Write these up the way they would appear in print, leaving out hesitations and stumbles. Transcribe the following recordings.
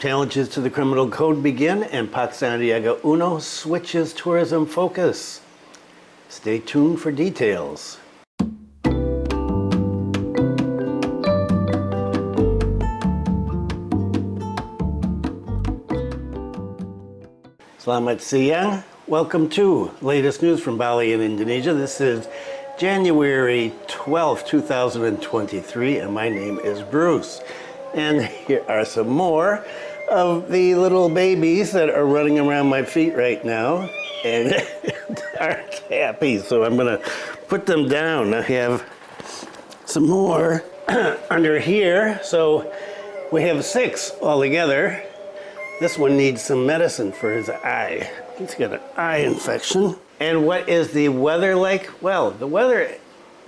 Challenges to the criminal code begin, and Pak Sandiaga Uno switches tourism focus. Stay tuned for details. Selamat siang. Welcome to latest news from Bali in Indonesia. This is January 12, 2023, and my name is Bruce. And here are some more of the little babies that are running around my feet right now and aren't happy. So I'm going to put them down. I have some more under here. So we have 6 altogether. This one needs some medicine for his eye. He's got an eye infection. And what is the weather like? Well, the weather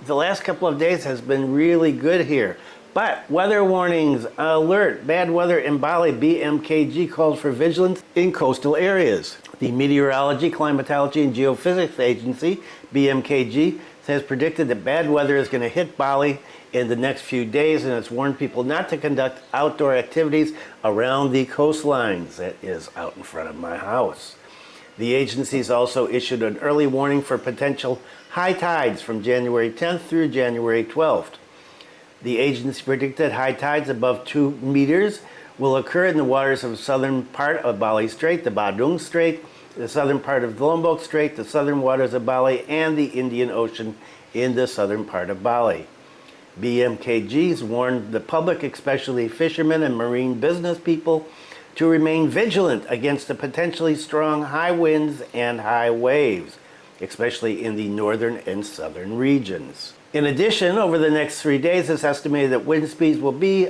the last couple of days has been really good here. But weather warnings, alert, bad weather in Bali. BMKG calls for vigilance in coastal areas. The Meteorology, Climatology, and Geophysics Agency, BMKG, has predicted that bad weather is going to hit Bali in the next few days, and it's warned people not to conduct outdoor activities around the coastlines. That is out in front of my house. The agencies also issued an early warning for potential high tides from January 10th through January 12th. The agency predicted high tides above 2 meters will occur in the waters of the southern part of Bali Strait, the Badung Strait, the southern part of Lombok Strait, the southern waters of Bali, and the Indian Ocean in the southern part of Bali. BMKG's warned the public, especially fishermen and marine business people, to remain vigilant against the potentially strong high winds and high waves, especially in the northern and southern regions. In addition, over the next 3 days, it's estimated that wind speeds will be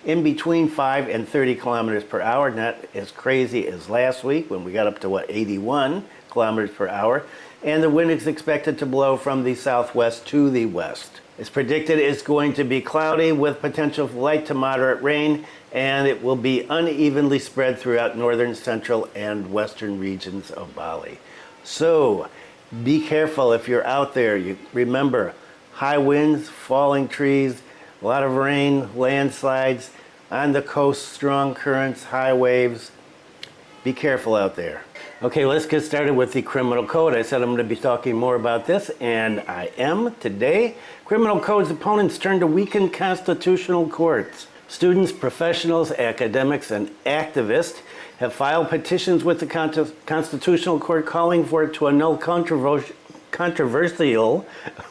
in between 5 and 30 kilometers per hour, not as crazy as last week when we got up to, 81 kilometers per hour, and the wind is expected to blow from the southwest to the west. It's predicted it's going to be cloudy with potential for light to moderate rain, and it will be unevenly spread throughout northern, central, and western regions of Bali. So be careful if you're out there. Remember, high winds, falling trees, a lot of rain, landslides, on the coast, strong currents, high waves. Be careful out there. Okay, let's get started with the criminal code. I said I'm going to be talking more about this, and I am today. Criminal code's opponents turn to weaken constitutional courts. Students, professionals, academics, and activists have filed petitions with the Constitutional Court calling for it to annul controversial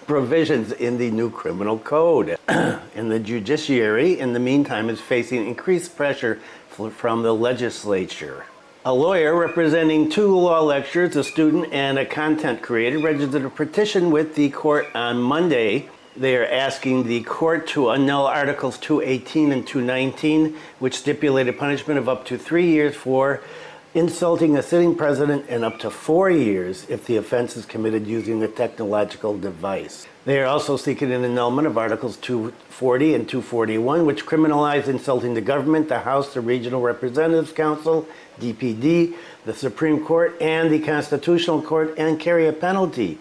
provisions in the new criminal code. And the judiciary, in the meantime, is facing increased pressure from the legislature. A lawyer representing 2 law lecturers, a student, and a content creator registered a petition with the court on Monday. They are asking the court to annul Articles 218 and 219, which stipulated punishment of up to 3 years for insulting a sitting president and up to 4 years if the offense is committed using a technological device. They are also seeking an annulment of Articles 240 and 241, which criminalize insulting the government, the House, the Regional Representatives Council, DPD, the Supreme Court, and the Constitutional Court, and carry a penalty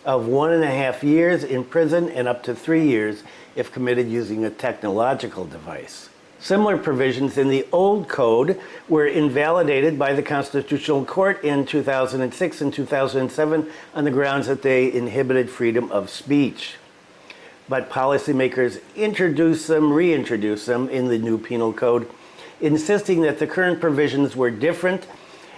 of 1.5 years in prison and up to 3 years if committed using a technological device. Similar provisions in the old code were invalidated by the Constitutional Court in 2006 and 2007 on the grounds that they inhibited freedom of speech. But policymakers reintroduced them in the new penal code, insisting that the current provisions were different,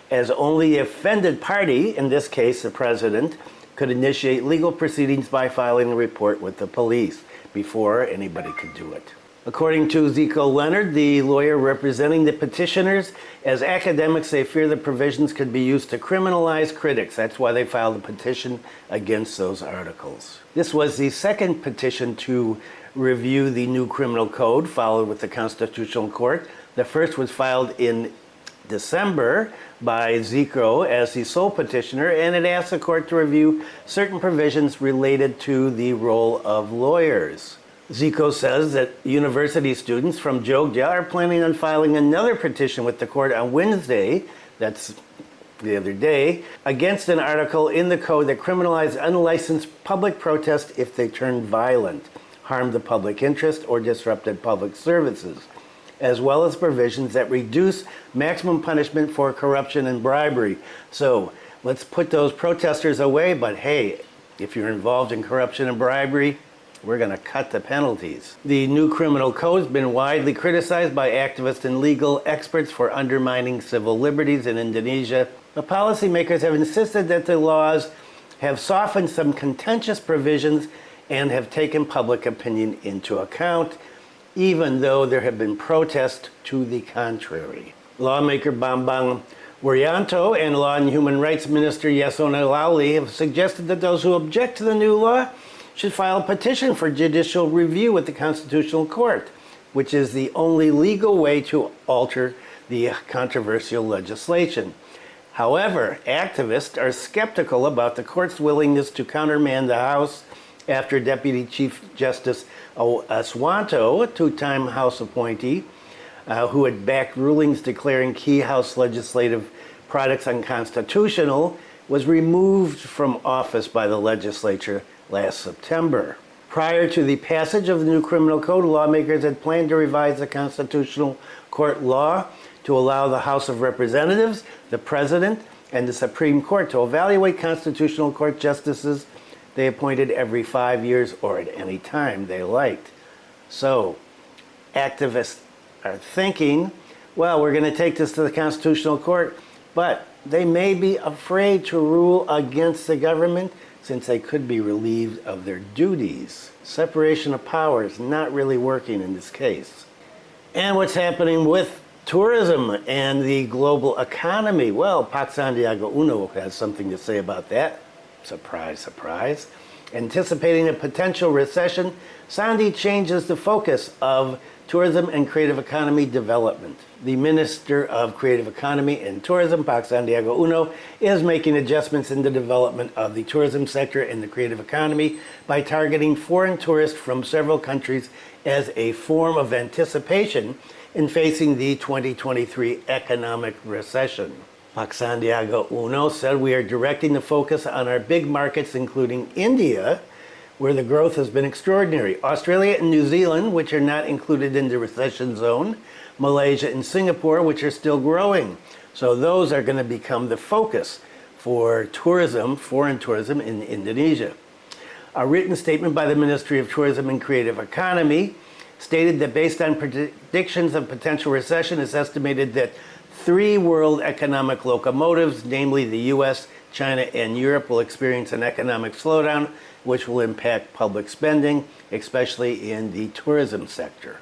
as only the offended party, in this case the president, could initiate legal proceedings by filing a report with the police before anybody could do it. According to Zico Leonard, the lawyer representing the petitioners, as academics, they fear the provisions could be used to criminalize critics. That's why they filed a petition against those articles. This was the second petition to review the new criminal code, followed with the Constitutional Court. The first was filed in December by Zico as the sole petitioner, and it asked the court to review certain provisions related to the role of lawyers. Zico says that university students from Jogja are planning on filing another petition with the court on Wednesday, that's the other day, against an article in the code that criminalized unlicensed public protest if they turned violent, harmed the public interest, or disrupted public services. as well as provisions that reduce maximum punishment for corruption and bribery. So let's put those protesters away, but hey, if you're involved in corruption and bribery, we're going to cut the penalties. The new criminal code has been widely criticized by activists and legal experts for undermining civil liberties in Indonesia. The policymakers have insisted that the laws have softened some contentious provisions and have taken public opinion into account, even though there have been protests to the contrary. Lawmaker Bambang Wuryanto and Law and Human Rights Minister Yasona Lawli have suggested that those who object to the new law should file a petition for judicial review with the Constitutional Court, which is the only legal way to alter the controversial legislation. However, activists are skeptical about the court's willingness to countermand the House after Deputy Chief Justice Aswanto, a two-time House appointee, who had backed rulings declaring key House legislative products unconstitutional, was removed from office by the legislature last September. Prior to the passage of the new criminal code, lawmakers had planned to revise the Constitutional Court law to allow the House of Representatives, the President, and the Supreme Court to evaluate Constitutional Court justices they appointed every 5 years or at any time they liked. So, activists are thinking, well, we're going to take this to the Constitutional Court, but they may be afraid to rule against the government since they could be relieved of their duties. Separation of powers not really working in this case. And what's happening with tourism and the global economy? Well, Pak Sandiaga Uno has something to say about that. Surprise, surprise. Anticipating a potential recession, Sandi changes the focus of tourism and creative economy development. The Minister of Creative Economy and Tourism, Pak Sandiaga Uno, is making adjustments in the development of the tourism sector and the creative economy by targeting foreign tourists from several countries as a form of anticipation in facing the 2023 economic recession. Pak Sandiaga Uno said, "We are directing the focus on our big markets, including India, where the growth has been extraordinary, Australia and New Zealand, which are not included in the recession zone, Malaysia and Singapore, which are still growing." So those are going to become the focus for tourism, foreign tourism in Indonesia. A written statement by the Ministry of Tourism and Creative Economy stated that based on predictions of potential recession, it's estimated that 3 world economic locomotives, namely the US, China, and Europe, will experience an economic slowdown, which will impact public spending, especially in the tourism sector.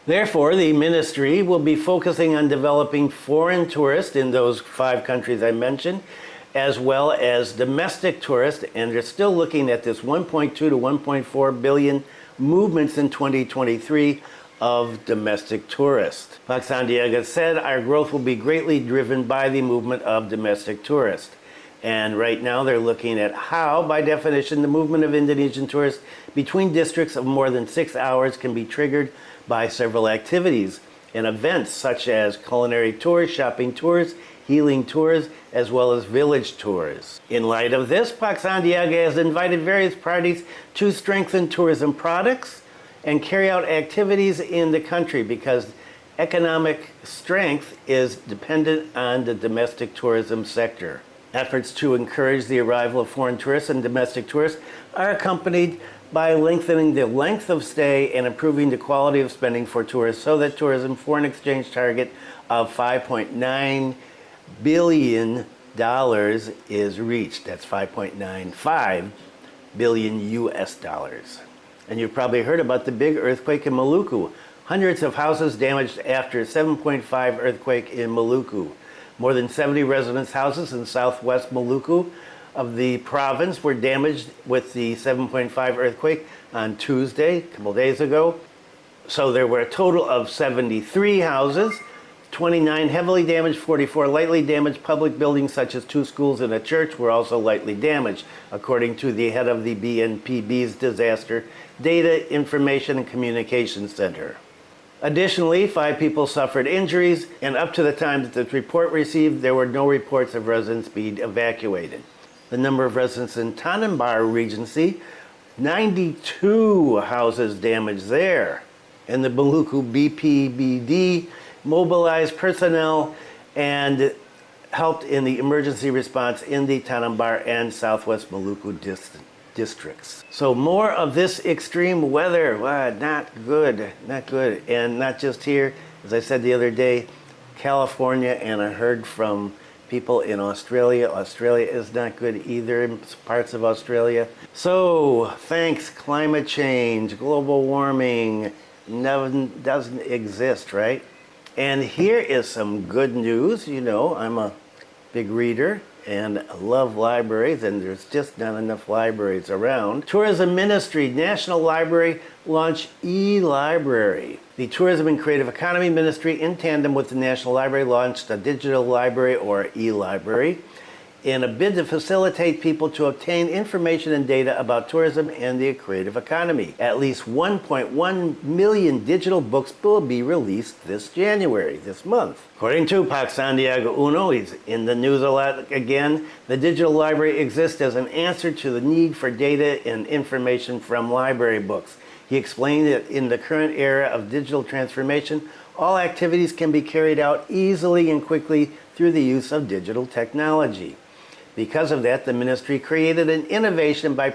Therefore, the ministry will be focusing on developing foreign tourists in those 5 countries I mentioned, as well as domestic tourists, and they're still looking at this 1.2 to 1.4 billion movements in 2023 of domestic tourists. Pak Sandiaga said, "Our growth will be greatly driven by the movement of domestic tourists." And right now they're looking at how, by definition, the movement of Indonesian tourists between districts of more than 6 hours can be triggered by several activities and events such as culinary tours, shopping tours, healing tours, as well as village tours. In light of this, Pak Sandiaga has invited various parties to strengthen tourism products and carry out activities in the country because economic strength is dependent on the domestic tourism sector. Efforts to encourage the arrival of foreign tourists and domestic tourists are accompanied by lengthening the length of stay and improving the quality of spending for tourists so that tourism foreign exchange target of $5.9 billion is reached. That's 5.95 billion US dollars. And you've probably heard about the big earthquake in Maluku. Hundreds of houses damaged after a 7.5 earthquake in Maluku. More than 70 residents' houses in southwest Maluku of the province were damaged with the 7.5 earthquake on Tuesday, a couple days ago. So there were a total of 73 houses, 29 heavily damaged, 44 lightly damaged. Public buildings such as 2 schools and a church were also lightly damaged, according to the head of the BNPB's Disaster Data Information and Communications Center. Additionally, 5 people suffered injuries, and up to the time that the report received, there were no reports of residents being evacuated. The number of residents in Tanimbar Regency, 92 houses damaged there. and the Maluku BPBD mobilized personnel and helped in the emergency response in the Tanimbar and Southwest Maluku districts. So more of this extreme weather. Wow, not good, not good. And not just here, as I said the other day, California, and I heard from people in Australia. Australia is not good either in parts of Australia. So thanks, climate change, global warming doesn't exist, right? And here is some good news. You know, I'm a big reader and love libraries, and there's just not enough libraries around. Tourism Ministry, National Library launch e-library. The Tourism and Creative Economy Ministry, in tandem with the National Library, launched a digital library or e-library in a bid to facilitate people to obtain information and data about tourism and the creative economy. At least 1.1 million digital books will be released this January, this month. According to Pak Sandiaga Uno, he's in the news a lot again, the digital library exists as an answer to the need for data and information from library books. He explained that in the current era of digital transformation, all activities can be carried out easily and quickly through the use of digital technology. Because of that, the ministry created an innovation by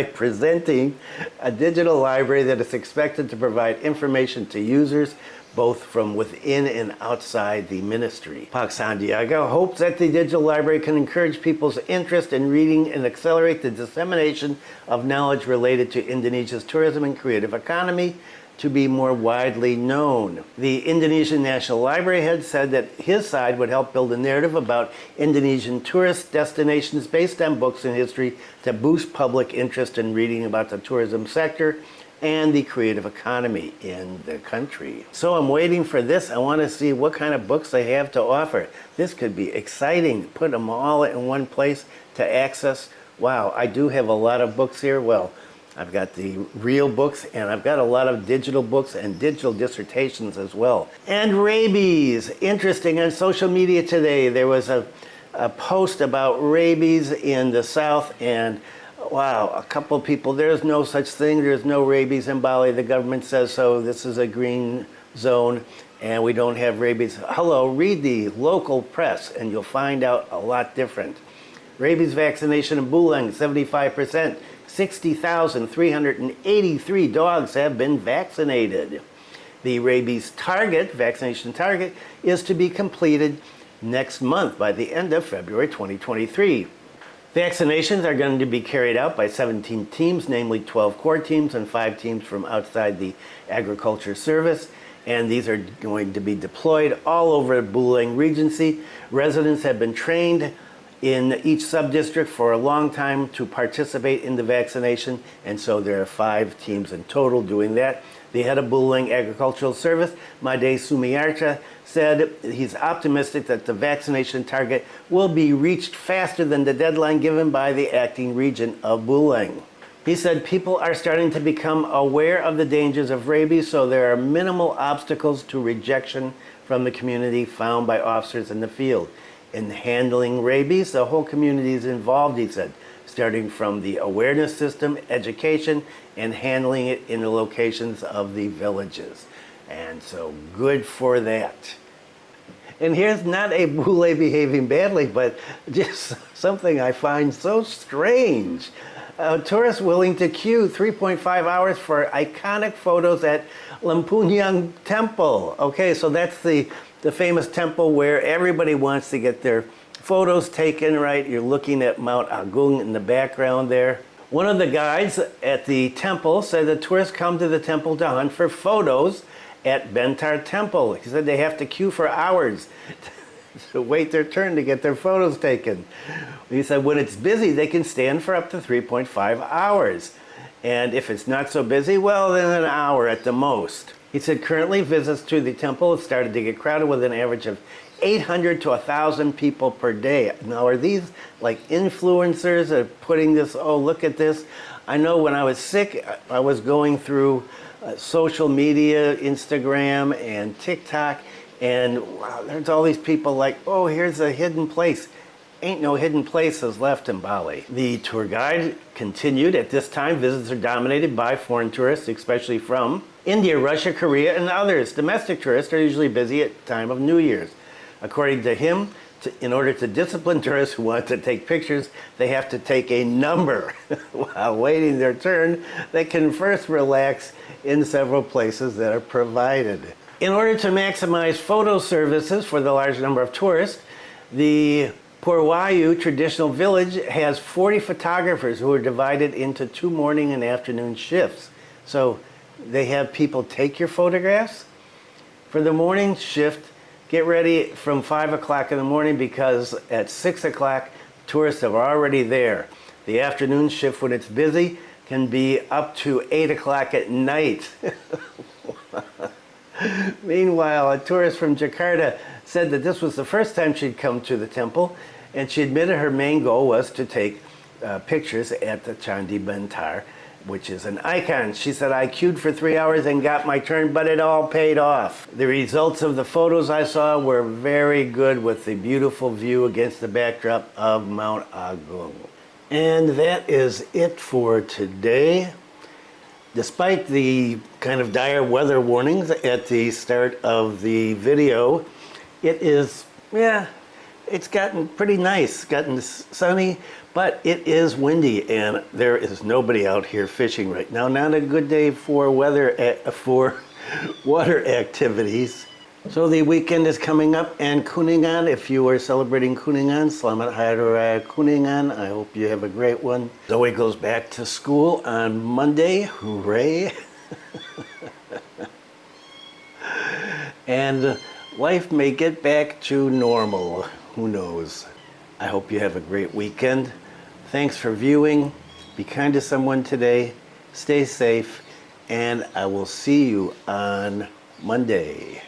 presenting a digital library that is expected to provide information to users both from within and outside the ministry. Pak Sandiaga hopes that the digital library can encourage people's interest in reading and accelerate the dissemination of knowledge related to Indonesia's tourism and creative economy to be more widely known. The Indonesian National Library head said that his side would help build a narrative about Indonesian tourist destinations based on books and history to boost public interest in reading about the tourism sector and the creative economy in the country. So I'm waiting for this. I want to see what kind of books they have to offer. This could be exciting. Put them all in one place to access. Wow, I do have a lot of books here. Well, I've got the real books, and I've got a lot of digital books and digital dissertations as well. And rabies. Interesting, on social media today, there was a post about rabies in the South, and wow, a couple of people, there's no such thing. There's no rabies in Bali. The government says so. This is a green zone, and we don't have rabies. Hello, read the local press, and you'll find out a lot different. Rabies vaccination in Buleleng, 75%. 60,383 dogs have been vaccinated. The rabies vaccination target, is to be completed next month by the end of February 2023. Vaccinations are going to be carried out by 17 teams, namely 12 core teams and 5 teams from outside the Agriculture Service. And these are going to be deployed all over Buleleng Regency. Residents have been trained in each sub-district for a long time to participate in the vaccination, and so there are 5 teams in total doing that. The head of Buleleng Agricultural Service, Made Sumiarta, said he's optimistic that the vaccination target will be reached faster than the deadline given by the acting region of Buleleng. He said people are starting to become aware of the dangers of rabies, so there are minimal obstacles to rejection from the community found by officers in the field. In handling rabies, the whole community is involved, he said, starting from the awareness system, education, and handling it in the locations of the villages. And so good for that. And here's not a bule behaving badly, but just something I find so strange. Tourists willing to queue 3.5 hours for iconic photos at Lempuyang Temple. Okay, so that's the famous temple where everybody wants to get their photos taken, right? You're looking at Mount Agung in the background there. One of the guides at the temple said that tourists come to the temple to hunt for photos at Bentar Temple. He said they have to queue for hours to wait their turn to get their photos taken. He said when it's busy, they can stand for up to 3.5 hours. And if it's not so busy, well, then an hour at the most. He said currently visits to the temple have started to get crowded with an average of 800 to 1,000 people per day. Now, are these like influencers that are putting this, oh, look at this? I know when I was sick, I was going through social media, Instagram and TikTok, and wow, there's all these people like, oh, here's a hidden place. Ain't no hidden places left in Bali. The tour guide continued, at this time, visits are dominated by foreign tourists, especially from India, Russia, Korea, and others. Domestic tourists are usually busy at time of New Year's. According to him, in order to discipline tourists who want to take pictures, they have to take a number. While waiting their turn, they can first relax in several places that are provided. In order to maximize photo services for the large number of tourists, the Purwayu traditional village has 40 photographers who are divided into 2 morning and afternoon shifts. So they have people take your photographs. For the morning shift, get ready from 5 o'clock in the morning because at 6 o'clock, tourists are already there. The afternoon shift, when it's busy, can be up to 8 o'clock at night. Meanwhile, a tourist from Jakarta said that this was the first time she'd come to the temple, and she admitted her main goal was to take pictures at the Candi Bentar, which is an icon. She said, I queued for 3 hours and got my turn, but it all paid off. The results of the photos I saw were very good with the beautiful view against the backdrop of Mount Agung. And that is it for today. Despite the kind of dire weather warnings at the start of the video, it is, it's gotten pretty nice, gotten sunny, but it is windy and there is nobody out here fishing right now. Not a good day for for water activities. So the weekend is coming up, and Kuningan, if you are celebrating Kuningan, Selamat Hari Raya Kuningan. I hope you have a great one. Zoe goes back to school on Monday. Hooray. And life may get back to normal. Who knows? I hope you have a great weekend. Thanks for viewing. Be kind to someone today. Stay safe. And I will see you on Monday.